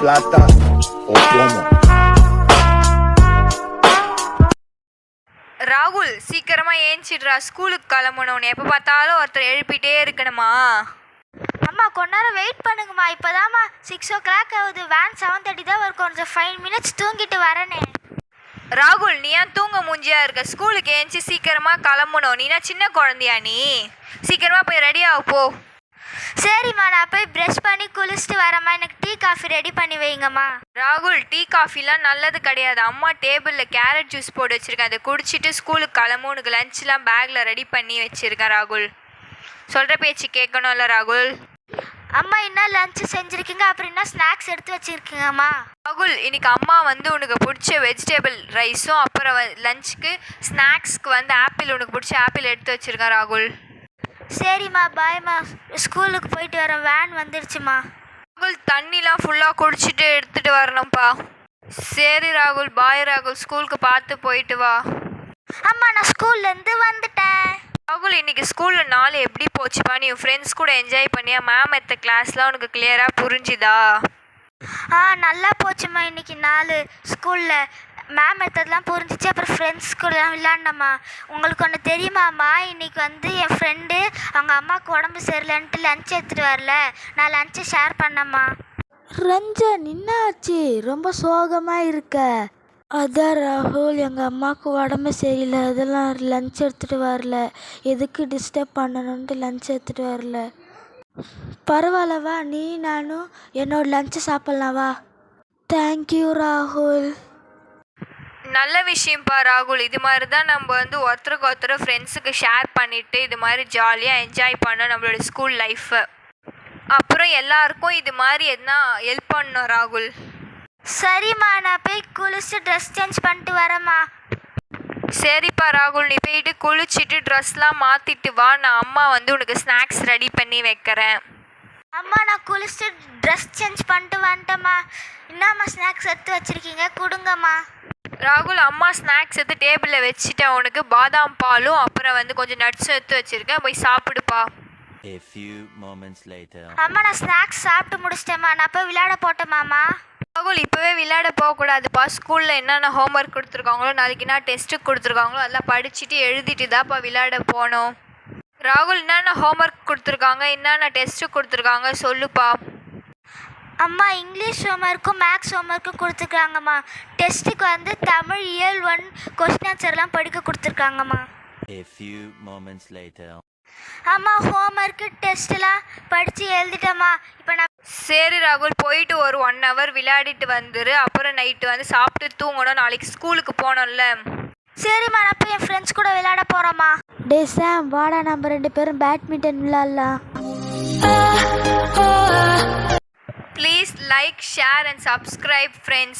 plata o plomo. ராகுல் சீக்கிரமா ஏஞ்சிடுறா, ஸ்கூலுக்கு கிளம்பணும். எப்போ பார்த்தாலும் ஒருத்தர் எழுப்பிட்டே இருக்கணுமா? அம்மா கொஞ்ச நேரம் வெயிட் பண்ணுங்கம்மா. இப்போதாம்மா 6 o'clock ஆகுது. வேன் 7:30 தான் வரும். கொஞ்சம் 5 minutes தூங்கிட்டு வரனே. ராகுல், நீ ஏன் தூங்க மூஞ்சியா இருக்க? ஸ்கூலுக்கு ஏஞ்சி சீக்கிரமா கிளம்பணும். நீனா சின்ன குழந்தையா? நீ சீக்கிரமா போய் ரெடி ஆகு போ. சரிம்மா, நான் போய் ப்ரஷ் பண்ணி குளிச்சுட்டு வரேம்மா. எனக்கு டீ காஃபி ரெடி பண்ணி வைங்கம்மா. ராகுல், டீ காஃபிலாம் நல்லது கிடையாது. அம்மா டேபிளில் கேரட் ஜூஸ் போட்டு வச்சுருக்கேன். அதை குடிச்சிட்டு ஸ்கூலுக்கு கிளம்பும். உனக்கு லஞ்செலாம் பேக்கில் ரெடி பண்ணி வச்சுருக்கேன். ராகுல், சொல்கிற பேச்சு கேட்கணும்ல ராகுல்? அம்மா என்ன லஞ்சு செஞ்சுருக்கீங்க? அப்புறம் என்ன ஸ்நாக்ஸ் எடுத்து வச்சுருக்கீங்கம்மா? ராகுல், இன்னைக்கு அம்மா உனக்கு பிடிச்ச வெஜிடபிள் ரைஸும் அப்புறம் லஞ்சுக்கு ஸ்நாக்ஸ்க்கு ஆப்பிள், உனக்கு பிடிச்ச ஆப்பிள் எடுத்து வச்சுருக்கேன். ராகுல், சரிம்மா, பாய்மா. ஸ்கூலுக்கு போயிட்டு வரேன். வேன் வந்துடுச்சுமா. ராகுல், தண்ணிலாம் ஃபுல்லாக குடிச்சிட்டு எடுத்துகிட்டு வரணும்ப்பா. சரி ராகுல், பாய் ராகுல். ஸ்கூலுக்கு பார்த்து போயிட்டு வா. அம்மா, நான் ஸ்கூல்லேருந்து வந்துட்டேன். ராகுல், இன்னைக்கு ஸ்கூலில் நாள் எப்படி போச்சுப்பா? நீ ஃப்ரெண்ட்ஸ் கூட என்ஜாய் பண்ணியா? மேம் எடுத்த கிளாஸ்லாம் உனக்கு கிளியராக புரிஞ்சுதா? நல்லா போச்சுமா. இன்னைக்கு நாள் ஸ்கூலில் மேம் எடுத்ததெல்லாம் புரிஞ்சிச்சு. அப்புறம் ஃப்ரெண்ட்ஸ் கூடலாம் விளாண்டம்மா. உங்களுக்கு ஒன்று தெரியுமாம்மா? இன்னைக்கு என் ஃப்ரெண்டு அவங்க அம்மாவுக்கு உடம்பு சரியில்லைன்ட்டு லஞ்ச் எடுத்துகிட்டு வரல. நான் லஞ்சை ஷேர் பண்ணம்மா. ரஞ்சன், என்னாச்சு? ரொம்ப சோகமாக இருக்க. அதான் ராகுல், எங்கள் அம்மாவுக்கு உடம்பு சரியில்லை, அதெல்லாம் லஞ்ச் எடுத்துகிட்டு வரல. எதுக்கு டிஸ்டர்ப் பண்ணணுன்ட்டு லஞ்ச் எடுத்துகிட்டு வரல. பரவாயில்லவா, நீ நானும் என்னோட லஞ்சை சாப்பிட்லாம் வா. தேங்க்யூ ராகுல். நல்ல விஷயம்ப்பா ராகுல். இது மாதிரி தான் நம்ம ஒருத்தருக்கு ஒருத்தர் ஃப்ரெண்ட்ஸுக்கு ஷேர் பண்ணிவிட்டு இது மாதிரி ஜாலியாக என்ஜாய் பண்ணோம் நம்மளோட ஸ்கூல் லைஃப்பை. அப்புறம் எல்லாருக்கும் இது மாதிரி எதுனா ஹெல்ப் பண்ணணும் ராகுல். சரிம்மா, நான் போய் குளிச்சுட்டு ட்ரெஸ் சேஞ்ச் பண்ணிட்டு வரேம்மா. சரிப்பா ராகுல், நீ போயிட்டு குளிச்சுட்டு ட்ரெஸ்லாம் மாற்றிட்டு வா. நான் அம்மா உனக்கு ஸ்நாக்ஸ் ரெடி பண்ணி வைக்கிறேன். அம்மா, நான் குளிச்சுட்டு ட்ரெஸ் சேஞ்ச் பண்ணிட்டு வந்துட்டேம்மா. என்னம்மா ஸ்நாக்ஸ் எடுத்து வச்சுருக்கீங்க? கொடுங்கம்மா. ராகுல், அம்மா ஸ்நாக்ஸ் எடுத்து டேபிளில் வச்சுட்டேன். உனக்கு பாதாம் பாலும் அப்புறம் கொஞ்சம் நட்ஸும் எடுத்து வச்சுருக்கேன். போய் சாப்பிடுப்பா. A few moments later. அம்மா, நான் ஸ்நாக்ஸ் சாப்பிட்டு முடிச்சிட்டேம்மா. நான் போய் விளையாட போட்டேம்மாம்மா. ராகுல், இப்போவே விளையாட போகக்கூடாதுப்பா. ஸ்கூலில் என்னென்ன ஹோம்ஒர்க் கொடுத்துருக்காங்களோ, நாளைக்கு என்ன டெஸ்ட்டு கொடுத்துருக்காங்களோ அதெல்லாம் படிச்சுட்டு எழுதிட்டு தான்ப்பா விளையாட போகணும். ராகுல், என்னென்ன ஹோம்ஒர்க் கொடுத்துருக்காங்க, என்னென்ன டெஸ்ட்டு கொடுத்துருக்காங்க சொல்லுப்பா. அம்மா, இங்கிலீஷ் ஹோம்ஒர்க்கும் மேக்ஸ் ஹோம்ஒர்க்கும் கொடுத்துருக்காங்கம்மா. டெஸ்ட்டுக்கு தமிழ் இயல் 1 கொஸ்டின் ஆன்சர்லாம் படிக்க கொடுத்துருக்காங்கம்மா. A few moments later. அம்மா, ஹோம்ஒர்க்கு டெஸ்ட்டெல்லாம் படித்து எழுதிட்டேம்மா. இப்போ நான் சரி ராகுல், போயிட்டு ஒரு 1 hour விளையாடிட்டு வந்துரு. அப்புறம் நைட்டு சாப்பிட்டு தூங்கணும். நாளைக்கு ஸ்கூலுக்கு போகணும்ல. சரிம்மா, நான் போய் என் ஃப்ரெண்ட்ஸ் கூட விளையாட போகிறேம்மா. டே சாம், வாடா நம்ம 2 பேரும் பேட்மிண்டன் விளையாடலாம். Please like, share and subscribe friends.